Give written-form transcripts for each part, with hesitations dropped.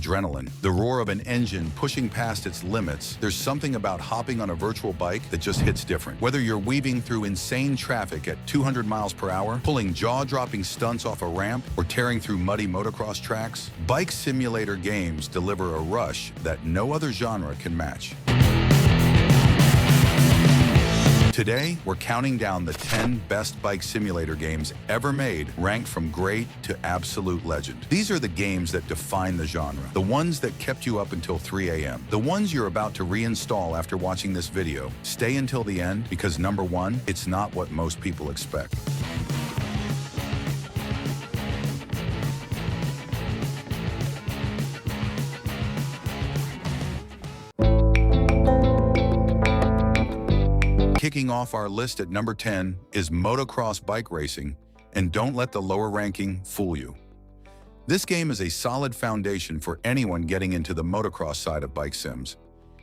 adrenaline, the roar of an engine pushing past its limits. There's something about hopping on a virtual bike that just hits different. Whether you're weaving through insane traffic at 200 miles per hour, pulling jaw-dropping stunts off a ramp, or tearing through muddy motocross tracks, bike simulator games deliver a rush that no other genre can match. Today, we're counting down the 10 best bike simulator games ever made, ranked from great to absolute legend. These are the games that define the genre, the ones that kept you up until 3 a.m., the ones you're about to reinstall after watching this video. Stay until the end because number one, it's not what most people expect. Kicking off our list at number 10 is motocross bike racing, and don't let the lower ranking fool you. This game is a solid foundation for anyone getting into the motocross side of bike sims.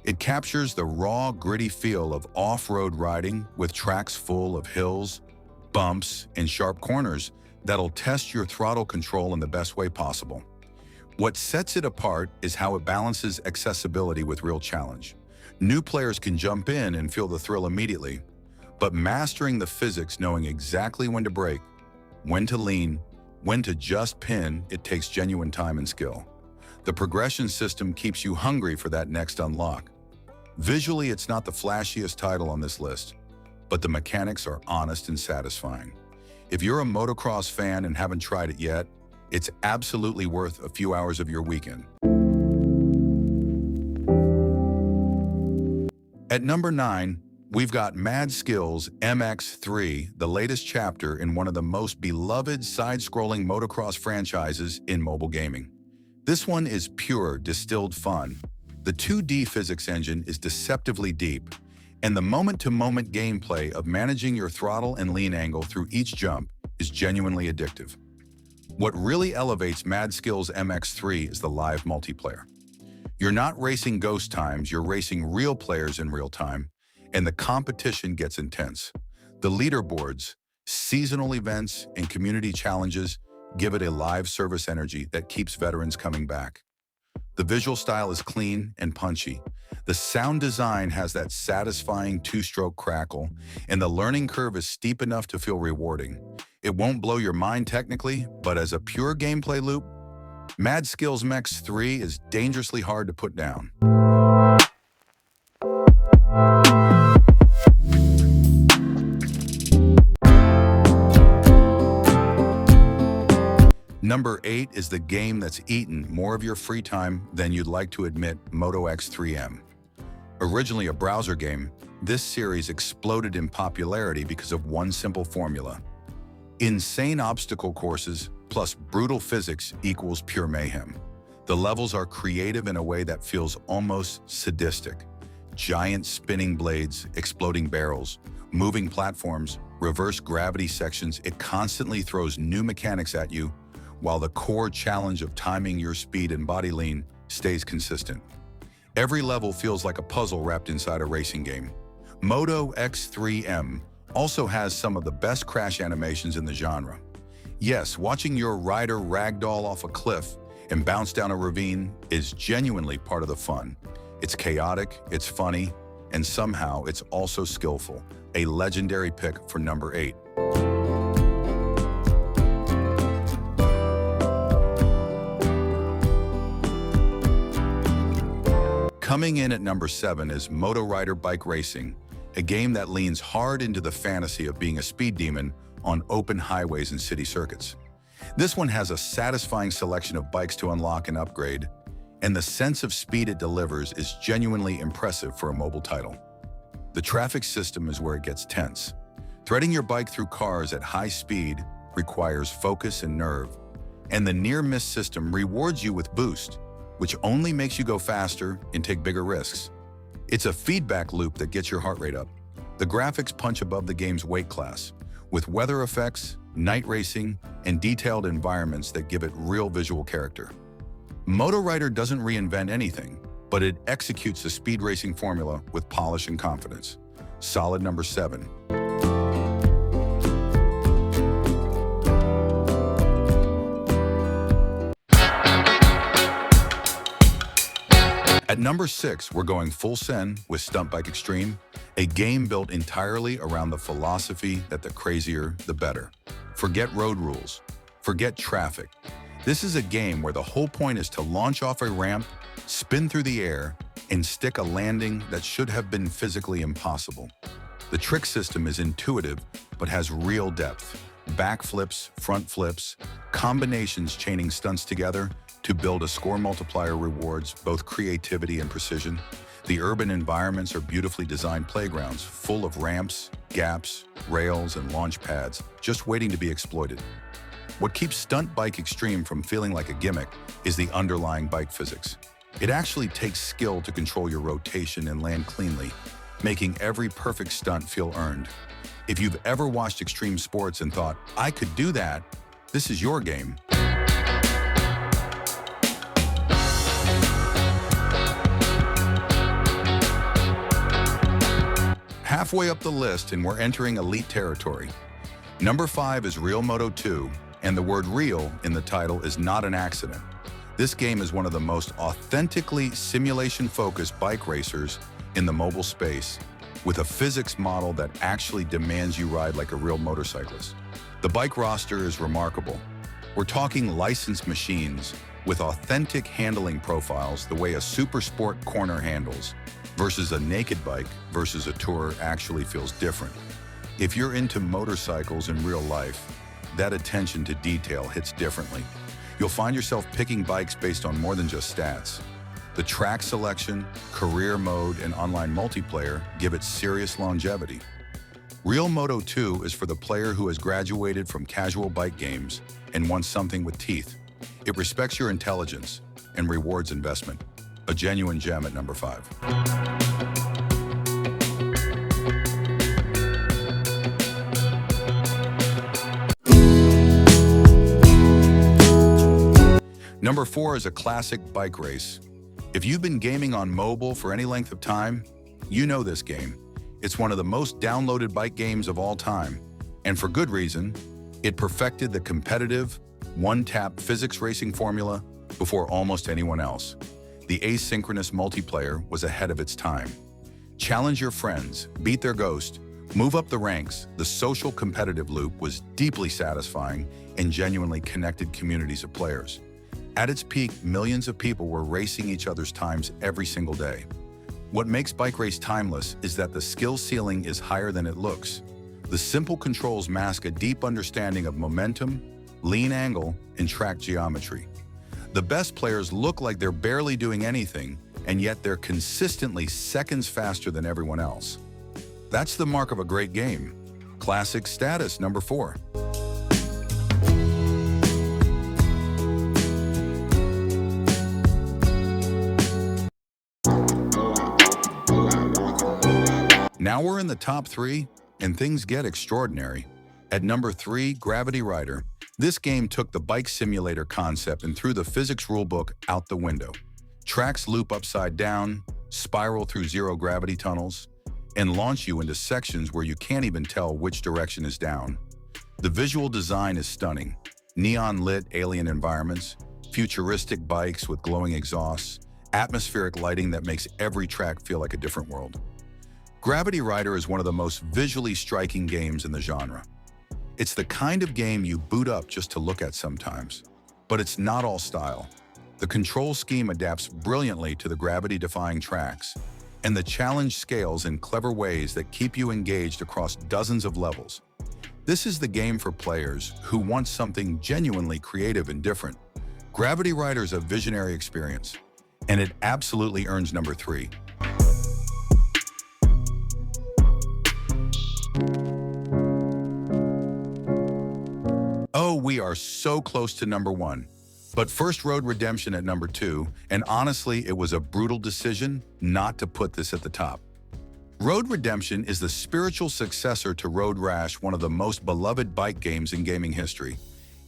It captures the raw, gritty feel of off-road riding with tracks full of hills, bumps, and sharp corners that'll test your throttle control in the best way possible. What sets it apart is how it balances accessibility with real challenge. New players can jump in and feel the thrill immediately, but mastering the physics, knowing exactly when to brake, when to lean, when to just pin, it takes genuine time and skill. The progression system keeps you hungry for that next unlock. Visually, it's not the flashiest title on this list, but the mechanics are honest and satisfying. If you're a motocross fan and haven't tried it yet, it's absolutely worth a few hours of your weekend. At number 9, we've got Mad Skillz MX3, the latest chapter in one of the most beloved side-scrolling motocross franchises in mobile gaming. This one is pure, distilled fun. The 2D physics engine is deceptively deep, and the moment-to-moment gameplay of managing your throttle and lean angle through each jump is genuinely addictive. What really elevates Mad Skillz MX3 is the live multiplayer. You're not racing ghost times, you're racing real players in real time, and the competition gets intense. The leaderboards, seasonal events, and community challenges give it a live service energy that keeps veterans coming back. The visual style is clean and punchy. The sound design has that satisfying two-stroke crackle, and the learning curve is steep enough to feel rewarding. It won't blow your mind technically, but as a pure gameplay loop, Mad Skillz MX3 is dangerously hard to put down. Number 8 is the game that's eaten more of your free time than you'd like to admit, Moto X3M. Originally a browser game, this series exploded in popularity because of one simple formula. Insane obstacle courses plus brutal physics equals pure mayhem. The levels are creative in a way that feels almost sadistic. Giant spinning blades, exploding barrels, moving platforms, reverse gravity sections, it constantly throws new mechanics at you, while the core challenge of timing your speed and body lean stays consistent. Every level feels like a puzzle wrapped inside a racing game. Moto X3M also has some of the best crash animations in the genre. Yes, watching your rider ragdoll off a cliff and bounce down a ravine is genuinely part of the fun. It's chaotic, it's funny, and somehow it's also skillful. A legendary pick for number 8. Coming in at number 7 is Moto Rider Bike Racing, a game that leans hard into the fantasy of being a speed demon on open highways and city circuits. This one has a satisfying selection of bikes to unlock and upgrade, and the sense of speed it delivers is genuinely impressive for a mobile title. The traffic system is where it gets tense. Threading your bike through cars at high speed requires focus and nerve, and the near-miss system rewards you with boost, which only makes you go faster and take bigger risks. It's a feedback loop that gets your heart rate up. The graphics punch above the game's weight class, with weather effects, night racing, and detailed environments that give it real visual character. Moto Rider doesn't reinvent anything, but it executes the speed racing formula with polish and confidence. Solid number 7. At number 6, we're going full send with Stunt Bike Extreme, a game built entirely around the philosophy that the crazier, the better. Forget road rules. Forget traffic. This is a game where the whole point is to launch off a ramp, spin through the air, and stick a landing that should have been physically impossible. The trick system is intuitive, but has real depth. Backflips, front flips, combinations chaining stunts together to build a score multiplier rewards both creativity and precision. The urban environments are beautifully designed playgrounds, full of ramps, gaps, rails, and launch pads, just waiting to be exploited. What keeps Stunt Bike Extreme from feeling like a gimmick is the underlying bike physics. It actually takes skill to control your rotation and land cleanly, making every perfect stunt feel earned. If you've ever watched extreme sports and thought, I could do that, this is your game. Halfway up the list and we're entering elite territory. Number 5 is Real Moto 2, and the word real in the title is not an accident. This game is one of the most authentically simulation-focused bike racers in the mobile space, with a physics model that actually demands you ride like a real motorcyclist. The bike roster is remarkable. We're talking licensed machines with authentic handling profiles the way a super sport corner handles, versus a naked bike versus a tour actually feels different. If you're into motorcycles in real life, that attention to detail hits differently. You'll find yourself picking bikes based on more than just stats. The track selection, career mode, and online multiplayer give it serious longevity. Real Moto 2 is for the player who has graduated from casual bike games and wants something with teeth. It respects your intelligence and rewards investment. A genuine gem at number 5. Number 4 is a classic bike race. If you've been gaming on mobile for any length of time, you know this game. It's one of the most downloaded bike games of all time, and for good reason. It perfected the competitive, one-tap physics racing formula before almost anyone else. The asynchronous multiplayer was ahead of its time. Challenge your friends, beat their ghost, move up the ranks. The social competitive loop was deeply satisfying and genuinely connected communities of players. At its peak, millions of people were racing each other's times every single day. What makes Bike Race timeless is that the skill ceiling is higher than it looks. The simple controls mask a deep understanding of momentum, lean angle, and track geometry. The best players look like they're barely doing anything, and yet they're consistently seconds faster than everyone else. That's the mark of a great game. Classic status, number 4. Now we're in the top 3, and things get extraordinary. At number 3, Gravity Rider. This game took the bike simulator concept and threw the physics rulebook out the window. Tracks loop upside down, spiral through zero-gravity tunnels, and launch you into sections where you can't even tell which direction is down. The visual design is stunning. Neon-lit alien environments, futuristic bikes with glowing exhausts, atmospheric lighting that makes every track feel like a different world. Gravity Rider is one of the most visually striking games in the genre. It's the kind of game you boot up just to look at sometimes. But it's not all style. The control scheme adapts brilliantly to the gravity-defying tracks, and the challenge scales in clever ways that keep you engaged across dozens of levels. This is the game for players who want something genuinely creative and different. Gravity Rider is a visionary experience, and it absolutely earns number 3. Oh, we are so close to number 1. But first, Road Redemption at number 2, and honestly, it was a brutal decision not to put this at the top. Road Redemption is the spiritual successor to Road Rash, one of the most beloved bike games in gaming history.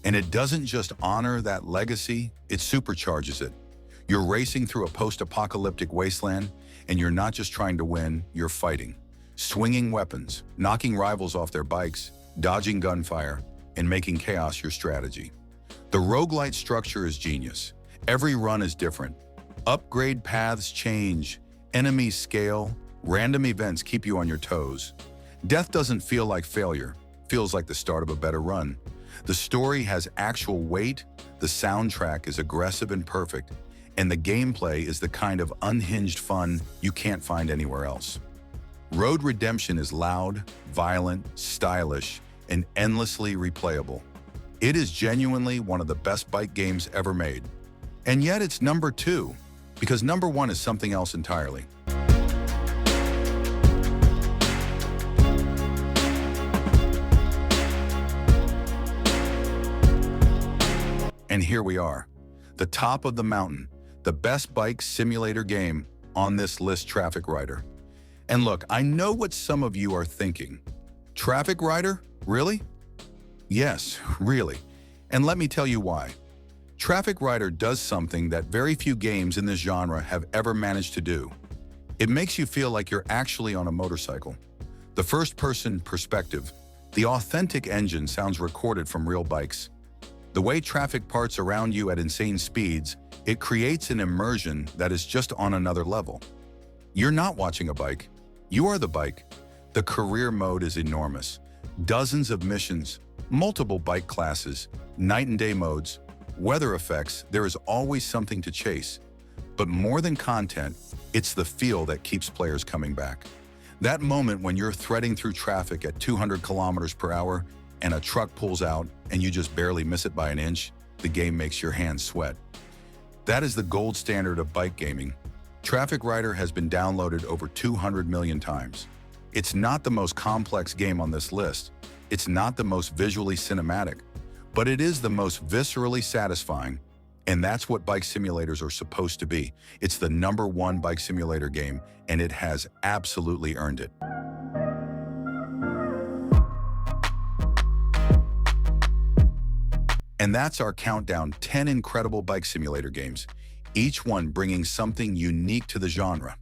And it doesn't just honor that legacy, it supercharges it. You're racing through a post-apocalyptic wasteland, and you're not just trying to win, you're fighting. Swinging weapons, knocking rivals off their bikes, dodging gunfire, and making chaos your strategy. The roguelite structure is genius. Every run is different. Upgrade paths change, enemies scale, random events keep you on your toes. Death doesn't feel like failure, feels like the start of a better run. The story has actual weight, the soundtrack is aggressive and perfect, and the gameplay is the kind of unhinged fun you can't find anywhere else. Road Redemption is loud, violent, stylish, and endlessly replayable. It is genuinely one of the best bike games ever made. And yet it's number 2, because number 1 is something else entirely. And here we are, the top of the mountain, the best bike simulator game on this list, Traffic Rider. And look, I know what some of you are thinking. Traffic Rider? Really? Yes, really. And let me tell you why. Traffic Rider does something that very few games in this genre have ever managed to do. It makes you feel like you're actually on a motorcycle. The first-person perspective, the authentic engine sounds recorded from real bikes. The way traffic parts around you at insane speeds, it creates an immersion that is just on another level. You're not watching a bike, you are the bike. The career mode is enormous. Dozens of missions, multiple bike classes, night and day modes, weather effects, there is always something to chase. But more than content, it's the feel that keeps players coming back. That moment when you're threading through traffic at 200 kilometers per hour and a truck pulls out and you just barely miss it by an inch, the game makes your hands sweat. That is the gold standard of bike gaming. Traffic Rider has been downloaded over 200 million times. It's not the most complex game on this list. It's not the most visually cinematic, but it is the most viscerally satisfying. And that's what bike simulators are supposed to be. It's the number 1 bike simulator game, and it has absolutely earned it. And that's our countdown, 10 incredible bike simulator games, each one bringing something unique to the genre.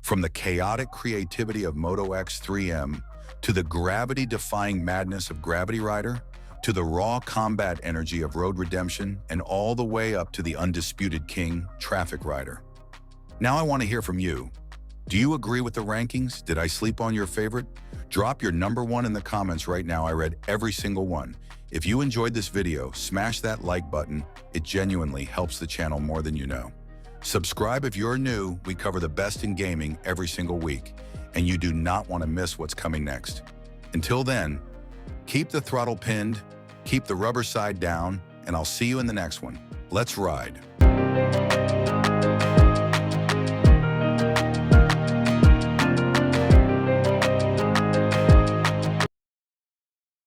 From the chaotic creativity of Moto X3M, to the gravity-defying madness of Gravity Rider, to the raw combat energy of Road Redemption, and all the way up to the undisputed king, Traffic Rider. Now I want to hear from you. Do you agree with the rankings? Did I sleep on your favorite? Drop your number 1 in the comments right now. I read every single one. If you enjoyed this video, smash that like button. It genuinely helps the channel more than you know. Subscribe if you're new. We cover the best in gaming every single week, and you do not want to miss what's coming next. Until then, keep the throttle pinned, keep the rubber side down, and I'll see you in the next one. Let's ride.